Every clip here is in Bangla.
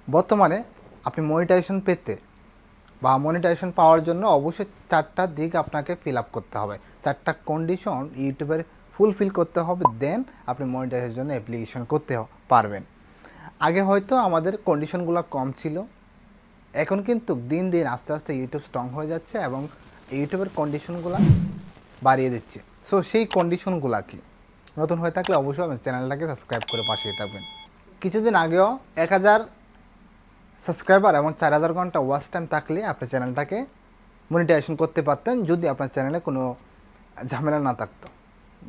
বর্তমানে আপনি মনিটাইজেশন পেতে বা মনিটাইজেশন পাওয়ার জন্য অবশ্যই 4টা দিক আপনাকে ফিল আপ করতে হবে, 4টা কন্ডিশন ইউটিউবের ফুলফিল করতে হবে, দেন আপনি মনিটাইজেশনের জন্য অ্যাপ্লিকেশন করতে পারবেন। আগে হয়তো আমাদের কন্ডিশনগুলো কম ছিল, এখন কিন্তু দিন দিন আস্তে আস্তে ইউটিউব স্ট্রং হয়ে যাচ্ছে এবং ইউটিউবের কন্ডিশনগুলো বাড়িয়ে দিচ্ছে। সো সেই কন্ডিশনগুলো কি, নতুন হয়ে থাকলে অবশ্যই আমার চ্যানেলটাকে সাবস্ক্রাইব করে পাশে থাকবেন। কিছুদিন আগেও 1000 সাবস্ক্রাইবার এবং 4000 ঘন্টা ওয়াচ টাইম থাকলে আপনার চ্যানেলটাকে মনিটাইজেশন করতে পারতেন, যদি আপনার চ্যানেলে কোনো ঝামেলা না থাকতো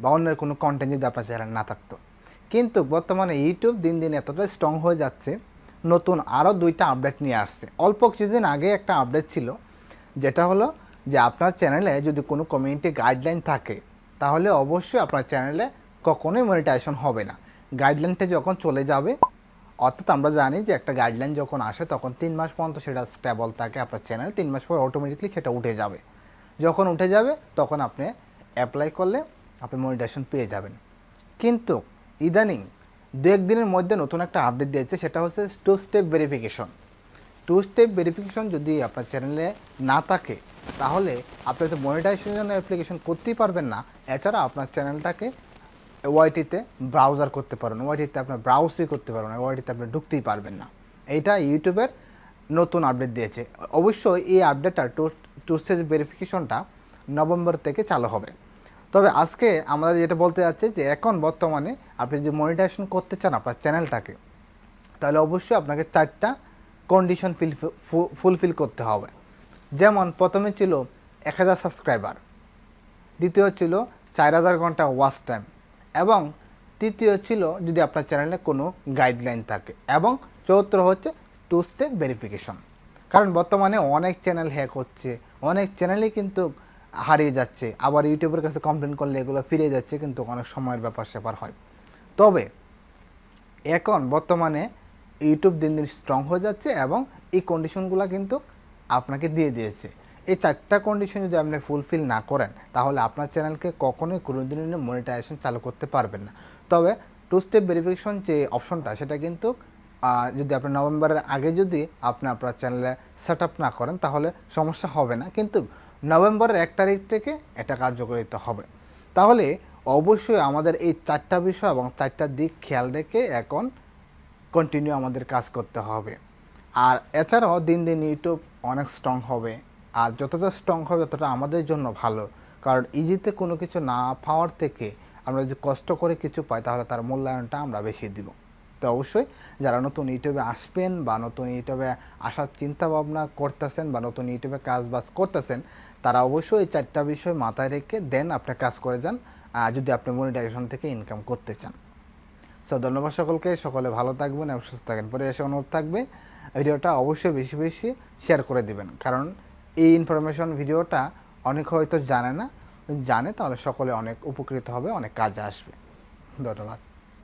বা অন্যের কোনো কন্টেন্ট যদি আপনার চ্যানেল না থাকতো। কিন্তু বর্তমানে ইউটিউব দিন দিন এতটাই স্ট্রং হয়ে যাচ্ছে, নতুন আরও 2টা আপডেট নিয়ে আসছে। অল্প কিছুদিন আগে একটা আপডেট ছিল, যেটা হলো যে আপনার চ্যানেলে যদি কোনো কমিউনিটি গাইডলাইন থাকে তাহলে অবশ্যই আপনার চ্যানেলে কখনোই মনিটাইজেশন হবে না। গাইডলাইনটা যখন চলে যাবে, অর্থাৎ আমরা জানি যে একটা গাইডলাইন যখন আসে তখন 3 মাস পর্যন্ত সেটা স্টেবল থাকে আপনার চ্যানেল, 3 মাস পর অটোমেটিকলি সেটা উঠে যাবে। যখন উঠে যাবে তখন আপনি অ্যাপ্লাই করলে আপনি মনিটাইজেশন পেয়ে যাবেন। কিন্তু ইদানিং 2-1 দিনের মধ্যে নতুন একটা আপডেট দিয়েছে, সেটা হচ্ছে 2 স্টেপ ভেরিফিকেশন। 2 স্টেপ ভেরিফিকেশন যদি আপনার চ্যানেলে না থাকে তাহলে আপনি তো মনিটাইজেশনের জন্য অ্যাপ্লিকেশন করতেই পারবেন না। এছাড়া আপনার চ্যানেলটাকে ওয়াইটিতে ব্রাউজার করতে পারেন, ওয়াইটিতে আপনার ব্রাউজই করতে পারবেন না, ওয়াইটিতে আপনি ঢুকতেই পারবেন না। এইটা ইউটিউবের নতুন আপডেট দিয়েছে। অবশ্যই এই আপডেটটা টু স্টেজ ভেরিফিকেশনটা নভেম্বর থেকে চালু হবে। তবে আজকে আমরা যেটা বলতে যাচ্ছি যে এখন বর্তমানে আপনি যদি মনিটাইজেশন করতে চান আপনার চ্যানেলটাকে, তাহলে অবশ্যই আপনাকে 4টা কন্ডিশন ফুলফিল করতে হবে। যেমন প্রথমে ছিল 1000 সাবস্ক্রাইবার, দ্বিতীয় ছিল 4000 ঘন্টা ওয়াচ টাইম, এবং তৃতীয় ছিল যদি আপনার চ্যানেলে কোনো গাইডলাইন থাকে, এবং চতুর্থ হচ্ছে 2 স্টেপ ভেরিফিকেশন। কারণ বর্তমানে অনেক চ্যানেল হ্যাক হচ্ছে, অনেক চ্যানেলই কিন্তু হারিয়ে যাচ্ছে, আবার ইউটিউবের কাছে কমপ্লেন করলে এগুলো ফিরে যাচ্ছে, কিন্তু অনেক সময়ের ব্যাপার স্যাপার হয়। তবে এখন বর্তমানে ইউটিউব দিন দিন স্ট্রং হয়ে যাচ্ছে এবং এই কন্ডিশনগুলো কিন্তু আপনাকে দিয়ে দিয়েছে। এই 4টা কন্ডিশন যদি আপনি ফুলফিল না করেন তাহলে আপনার চ্যানেলকে কখনোই কোনোদিনই মনিটাইজেশন চালু করতে পারবেন না। তবে 2 স্টেপ ভেরিফিকেশন যে অপশনটা, সেটা কিন্তু যদি আপনি নভেম্বরের আগে যদি আপনি আপনার চ্যানেলে সেট আপ না করেন তাহলে সমস্যা হবে না, কিন্তু নভেম্বরের 1 তারিখ থেকে এটা কার্যকরিত হবে। তাহলে অবশ্যই আমাদের এই 4টা বিষয় এবং 4টা দিক খেয়াল রেখে এখন কন্টিনিউ আমাদের কাজ করতে হবে। আর এছাড়াও দিন দিন ইউটিউব অনেক স্ট্রং হবে, আর যতটা স্ট্রং হবে ততটা আমাদের জন্য ভালো। কারণ ইজিতে কোনো কিছু না পাওয়ার থেকে আমরা যদি কষ্ট করে কিছু পাই তাহলে তার মূল্যায়নটা আমরা বেশি দিব। তো অবশ্যই যারা নতুন ইউটিউবে আসবেন বা নতুন ইউটিউবে আসার চিন্তা ভাবনা করতেছেন বা নতুন ইউটিউবে কাজ বাজ করতেছেন, তারা অবশ্যই এই 4টা বিষয় মাথায় রেখে দেন আপনি কাজ করে যান, যদি আপনি মনিটাইজেশন থেকে ইনকাম করতে চান। সো ধন্যবাদ সকলকে, সকলে ভালো থাকবেন এবং সুস্থ থাকবেন। পরে এসে অনুরোধ থাকবে ভিডিওটা অবশ্যই বেশি বেশি শেয়ার করে দিবেন, কারণ এই ইনফরমেশন ভিডিওটা অনেক হয়তো জানে না, জানে তাহলে সকলে অনেক উপকৃত হবে, অনেক কাজে আসবে। ধন্যবাদ।